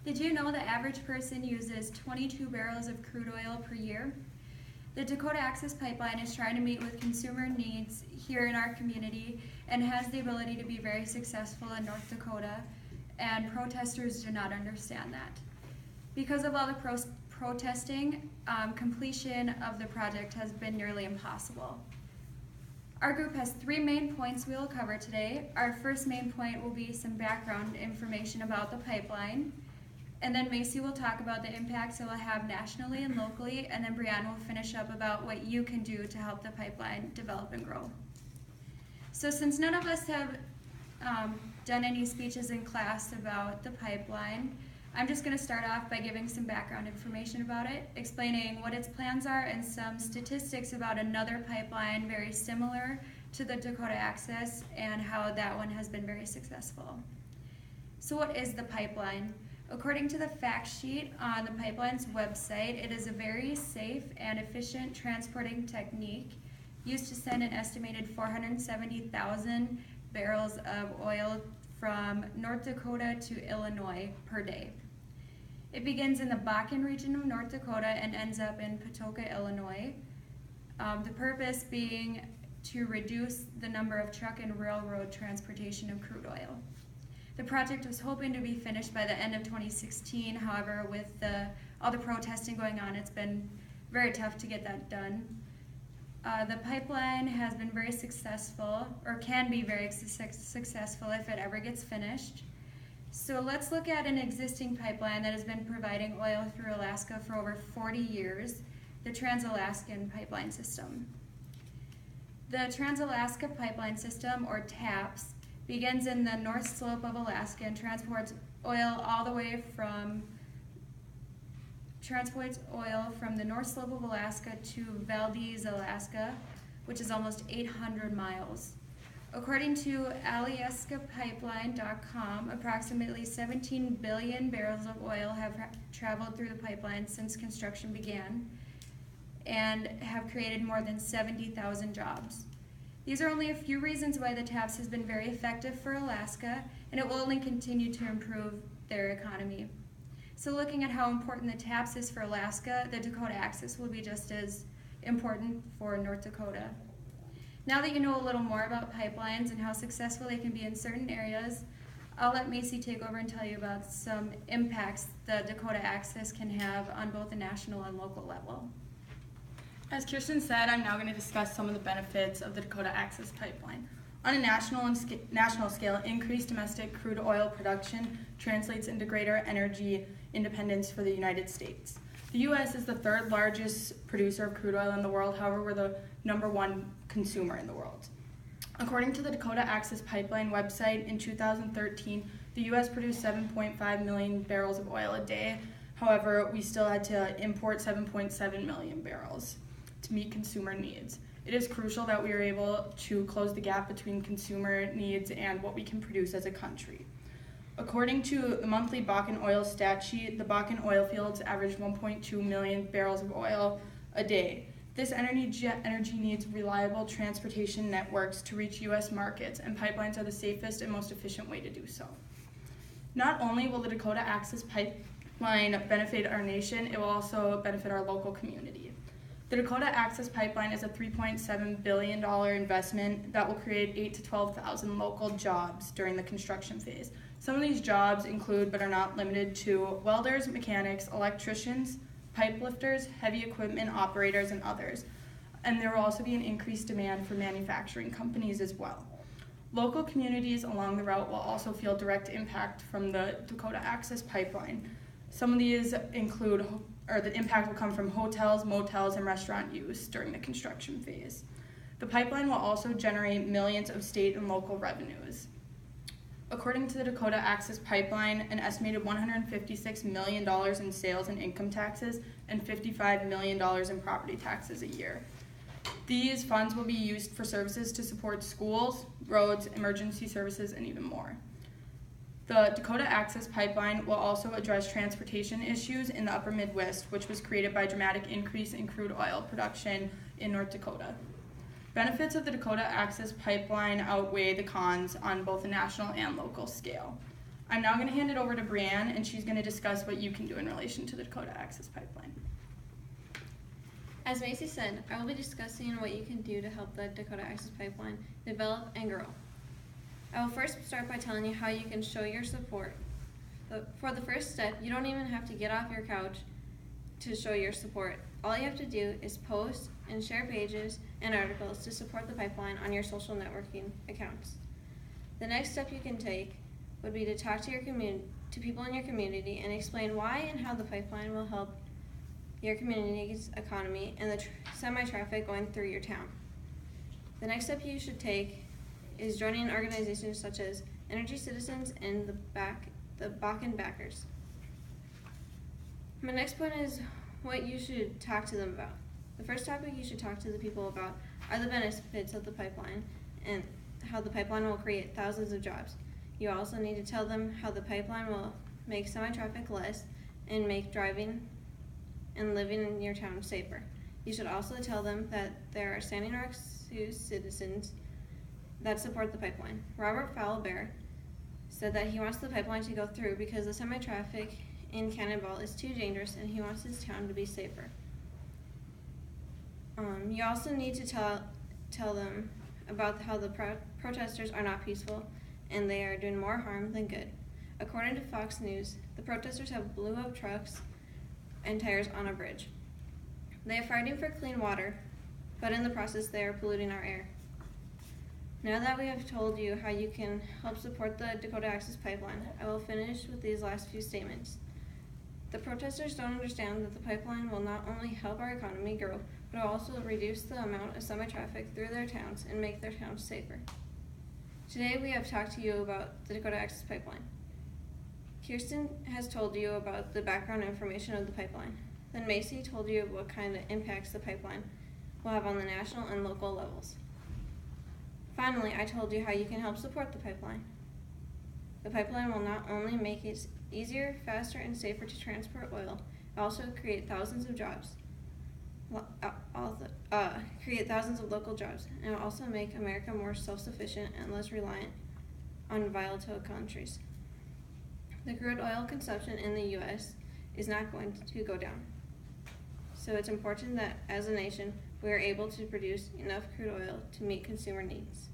Did you know the average person uses 22 barrels of crude oil per year? The Dakota Access Pipeline is trying to meet with consumer needs here in our community and has the ability to be very successful in North Dakota, and protesters do not understand that. Because of all the protesting, completion of the project has been nearly impossible. Our group has 3 main points we will cover today. Our first main point will be some background information about the pipeline, and then Macy will talk about the impacts it will have nationally and locally, and then Brianne will finish up about what you can do to help the pipeline develop and grow. So since none of us have done any speeches in class about the pipeline, I'm just going to start off by giving some background information about it, explaining what its plans are and some statistics about another pipeline very similar to the Dakota Access and how that one has been very successful. So what is the pipeline? According to the fact sheet on the pipeline's website, it is a very safe and efficient transporting technique used to send an estimated 470,000 barrels of oil from North Dakota to Illinois per day. It begins in the Bakken region of North Dakota and ends up in Patoka, Illinois. The purpose being to reduce the number of truck and railroad transportation of crude oil. The project was hoping to be finished by the end of 2016. However, with all the protesting going on, it's been very tough to get that done. The pipeline has been very successful, or can be very successful if it ever gets finished. So let's look at an existing pipeline that has been providing oil through Alaska for over 40 years, the Trans-Alaskan Pipeline System. The Trans-Alaska Pipeline System, or TAPS, begins in the North Slope of Alaska and transports oil from the North Slope of Alaska to Valdez, Alaska, which is almost 800 miles. According to AlaskaPipeline.com, approximately 17 billion barrels of oil have traveled through the pipeline since construction began and have created more than 70,000 jobs. These are only a few reasons why the TAPS has been very effective for Alaska, and it will only continue to improve their economy. So looking at how important the TAPS is for Alaska, the Dakota Access will be just as important for North Dakota. Now that you know a little more about pipelines and how successful they can be in certain areas, I'll let Macy take over and tell you about some impacts the Dakota Access can have on both the national and local level. As Kirsten said, I'm now going to discuss some of the benefits of the Dakota Access Pipeline. On a national scale, increased domestic crude oil production translates into greater energy independence for the United States. The U.S. is the 3rd largest producer of crude oil in the world. However, we're the #1 consumer in the world. According to the Dakota Access Pipeline website, in 2013, the U.S. produced 7.5 million barrels of oil a day. However, we still had to import 7.7 million barrels to meet consumer needs. It is crucial that we are able to close the gap between consumer needs and what we can produce as a country. According to the monthly Bakken oil stat sheet, the Bakken oil fields average 1.2 million barrels of oil a day. This energy needs reliable transportation networks to reach U.S. markets, and pipelines are the safest and most efficient way to do so. Not only will the Dakota Access Pipeline benefit our nation, it will also benefit our local community. The Dakota Access Pipeline is a $3.7 billion investment that will create 8,000 to 12,000 local jobs during the construction phase. Some of these jobs include, but are not limited to, welders, mechanics, electricians, pipe lifters, heavy equipment operators, and others. And there will also be an increased demand for manufacturing companies as well. Local communities along the route will also feel direct impact from the Dakota Access Pipeline. Some of these include, or the impact will come from hotels, motels, and restaurant use during the construction phase. The pipeline will also generate millions of state and local revenues. According to the Dakota Access Pipeline, an estimated $156 million in sales and income taxes and $55 million in property taxes a year. These funds will be used for services to support schools, roads, emergency services, and even more. The Dakota Access Pipeline will also address transportation issues in the upper Midwest, which was created by a dramatic increase in crude oil production in North Dakota. Benefits of the Dakota Access Pipeline outweigh the cons on both a national and local scale. I'm now going to hand it over to Brianne, and she's going to discuss what you can do in relation to the Dakota Access Pipeline. As Macy said, I will be discussing what you can do to help the Dakota Access Pipeline develop and grow. I will first start by telling you how you can show your support. For the first step, you don't even have to get off your couch to show your support. All you have to do is post and share pages and articles to support the pipeline on your social networking accounts. The next step you can take would be to talk to people in your community and explain why and how the pipeline will help your community's economy and the semi-traffic going through your town. The next step you should take is joining organizations such as Energy Citizens and the Bakken Backers. My next point is what you should talk to them about. The first topic you should talk to the people about are the benefits of the pipeline and how the pipeline will create thousands of jobs. You also need to tell them how the pipeline will make semi-traffic less and make driving and living in your town safer. You should also tell them that there are Standing Rock Sioux citizens that support the pipeline. Robert Foulbear said that he wants the pipeline to go through because the semi-traffic in Cannonball is too dangerous and he wants his town to be safer. You also need to tell them about how the protesters are not peaceful and they are doing more harm than good. According to Fox News, the protesters have blew up trucks and tires on a bridge. They are fighting for clean water, but in the process they are polluting our air. Now that we have told you how you can help support the Dakota Access Pipeline, I will finish with these last few statements. The protesters don't understand that the pipeline will not only help our economy grow, but will also reduce the amount of semi-traffic through their towns and make their towns safer. Today we have talked to you about the Dakota Access Pipeline. Kirsten has told you about the background information of the pipeline. Then Macy told you what kind of impacts the pipeline will have on the national and local levels. Finally, I told you how you can help support the pipeline. The pipeline will not only make it easier, faster, and safer to transport oil, it will also create thousands of jobs. Create thousands of local jobs, and it will also make America more self-sufficient and less reliant on volatile countries. The crude oil consumption in the U.S. is not going to go down. So it's important that as a nation, we are able to produce enough crude oil to meet consumer needs.